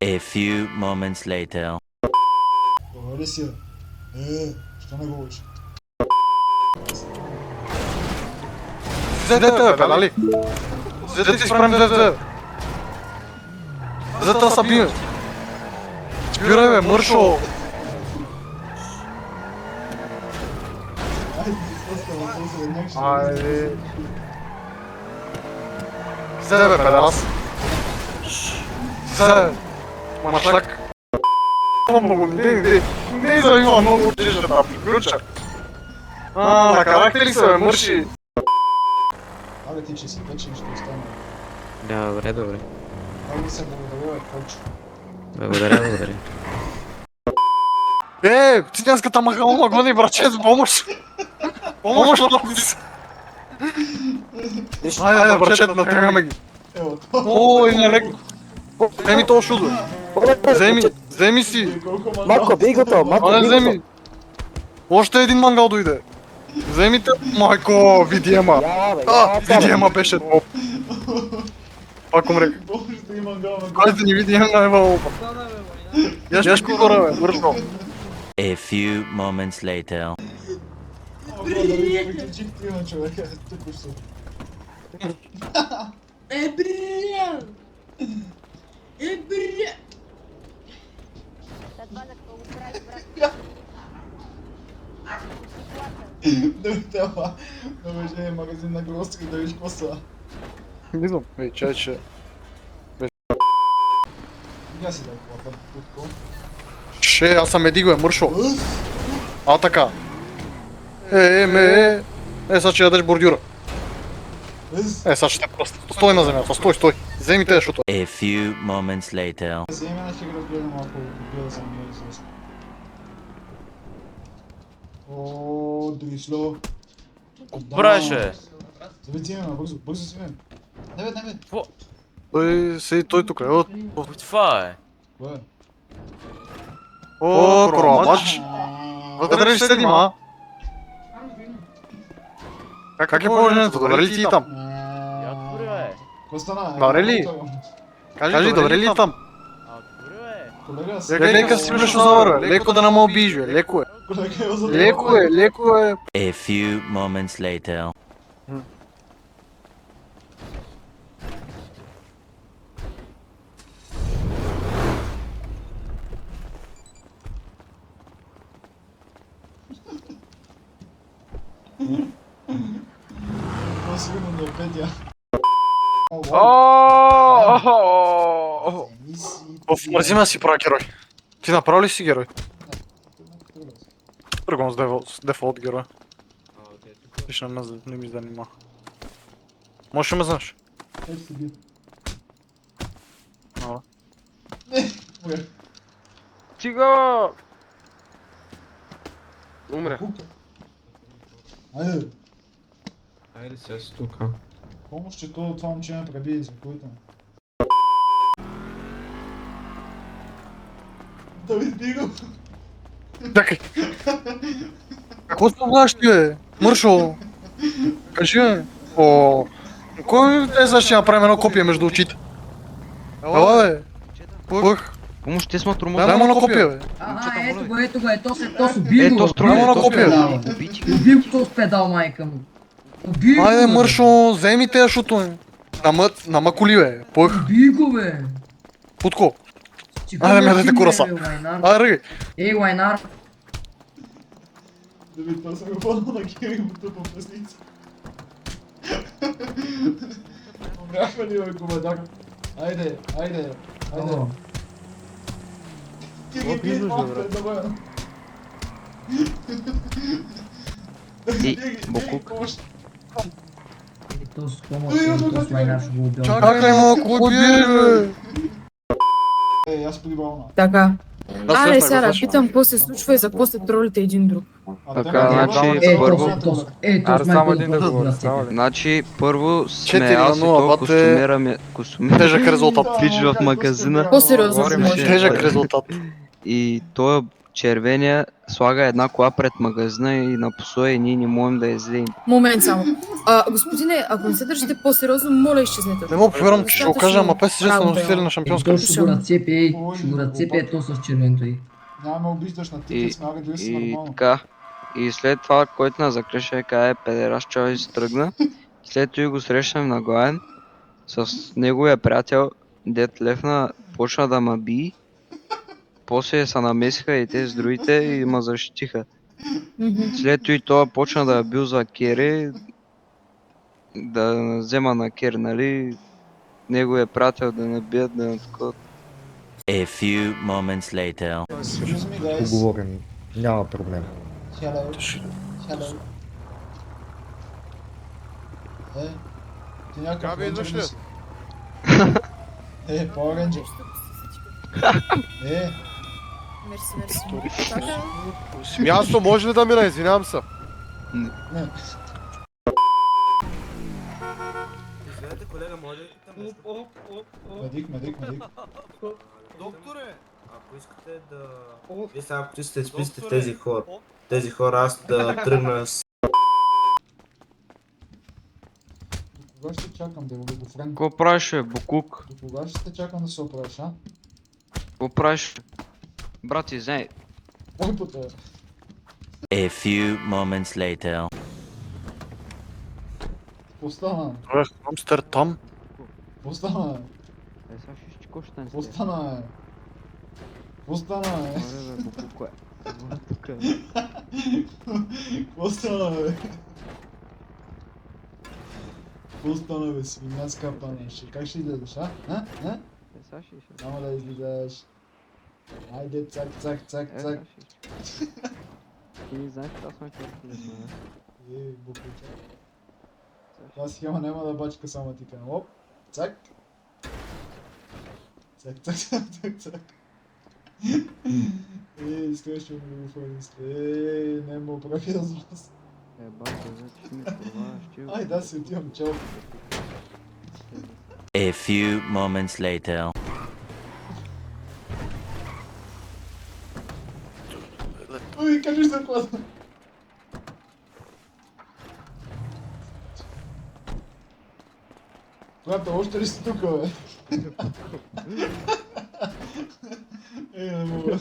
A few moments later. Говори си. Що не говориш? Седете, бе, нали? Седете си справим седете. Зата са биме. Спирай, бе, мършо. Айде. Седе, бе, педарас. Седе. Машлак. Много, не занимава много тежа да приключа. Накарахте ли се, бе, мърши? Абе ти, че си вечен, ще остане. Добре, добре. Много се благодаря, Кочо. Благодаря. Циганската махалма гони, братче, с помощ! Помощ на си! Айде, братче, натягаме ги. Ево, Ой, не леко. Вземи то шудо. Вземи си. Матко, бей го то, матко, Айде, бей го вземи. Още един мангал дойде. Вземите. Майко, видиема. Видиема беше топ. Пак умрех. Боже да има гал на Айде ни видиема на опа. Яшко гора, бе, бързо. A few moments later. дали приключих трима човека, тук ще. Бриллиант! Бриллиант! Да това. Да беше магазин на гростки, да виж какво са. Не знам, чайче. Я си да хвата, кутко. Аз съм Едиго, е мършо. А, така. Сега ще ядеш бордюра. Сега ще те просто. Стой на земята, стой. Вземи те, защото. A few moments later. За имена ще го разгледам малко, гледа съм много известно. О, Дрисло. Браше! Зави си имена, бързо си имена. Не бе. Той седи той тук. Това е. Кое? О, коромач. Вътре ли седим, а? Как е положението? Добре ли ти там? Добре, бе. Какво стана? Добре ли? Кажи, добре ли там? Добре, бе. Колега, Лека си беше завър, леко да не ме обиж, бе, леко е. Колега, я за Леко е. A few moments later. Това сигурно не е Петя. Мързи ме си правя герой. Ти направи ли си герой? Тръгвам с дефолт героя. Виж, не ми занима. Можеш да ме знаеш? Ето си би. Ала. Умре. Стига! Умре. Айде. Айде сега си тук. Помощ, че това момче ме преби, извикуйте ме. Давид, би го! Чакай! Какво спомнаш ти, бе? Мършо! Кажи, бе! Кой е за ще направим едно копие между очите? Ела, бе! Пъх! Помощ, те сме тормози. Дай му едно копие, бе! Ето го, то с убил го. Дай му едно копие, бе! Убил го с педал, майка му. Убил го, Айде, бе. Мършо, вземи те шуто, бе! Намакули, бе! Пъх! Убил го, бе. Путко! Чекай, Айде, да ме си даде кураса. бе, Лайнар. Айде, ръгай! Ей, Лайнар. Давид, това съм го пълнал на Кири му тупа в песница. Умряхме ли, бе, губедак? Айде. Кири, бие малко, е добре. Бокук. То с помощ, то с Лайнар ще го убил. Чакай малко, кой биеш, бе? Аз подибална. Така. Аз Аре, също сега го да слушам. питам какво се случва и за какво се тролите един друг. Така, значи, Ето, само един да говоря. Значи, първо сме 4 аз на и 0, то костюмера Тежък резултат. пич в магазина. По-сериозно се Говорим, може. че- Тежък резултат. И той червения слага една кола пред магазина и напсува и ние не можем да я излеем. Момент само. Господине, ако не се държите по-сериозно, моля изчезнете. Не мога повярвам, че ще го кажа, ама ПСЖ са носители на шампионска. То ще го разцепи, ще го разцепи то с червеното и. Няма ме обиждаш на И, тикет, сме дори си и нормално. така. И след това, който на закръща и каже педераш чой и се тръгна. След това го срещам на главен с неговия приятел, дед Левна, почна да ма би. После се намесиха и те с другите и ма защитиха. След това и той почна да бил за Кери, да взема на Кери, нали? Неговия приятел да набият, да наткот. A few moments later. Excuse me, guys. Поговорим. Няма проблем. Hello. Hello. Ти някакъв Габи, идваш ли? рейнджер Power Ranger. Мерси, мерси. С място може ли да мина? Извинявам се. Не. Извинете, колега, може ли да ме Медик. Докторе! Ако искате да... Вие сега, ако искате да списате тези хора, аз да тръгна с... До кога ще чакам да го френ? Какво правиш, бе, Букук? До кога ще те чакам да се оправиш, а? Какво правиш? Брат, извиняй. Ой, по това. A few moments later. Какво стана? Амстердам. Какво стана? Сега ще ще кош Какво стана, Какво стана, Аре, бе, Букук, е. Какво стана, бе? Какво стана, бе, свиня с капанеше? Как ще излезеш, а? Сега ще Няма да излизаш. Айде, цак. Ти не знаеш, че аз съм какво да знаеш. Букуча. Това схема няма да бачка само ти кажа. Оп, цак. Цак. Искаш ще ми го фърниш. Не му прави разлаз. Бата, вече ще ми проваш, че... Ай, да си отивам, чао. A few moments later. Ой, кажи се какво. Брата, още ли си тук, бе? Не мога.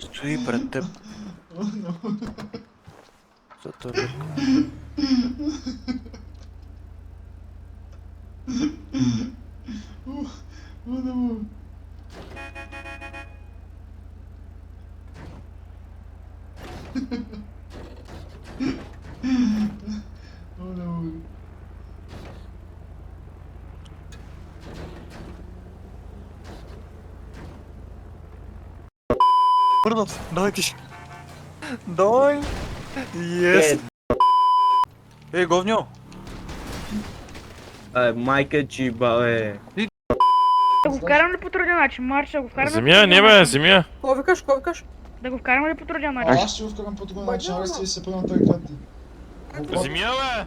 Стои пред теб. Не мога. Не мога. Върнат, давай ти. Давай. Yes. Ей, говньо. Майка чиба, Да го вкарам ли по труден начин? Марша, го вкарам ли по Земя, труден не бе, начин? земя. Какво викаш? Да го вкарам ли по труден начин? Аз ще го вкарам по друг начин, аз ще се първам той път. Земя, бе.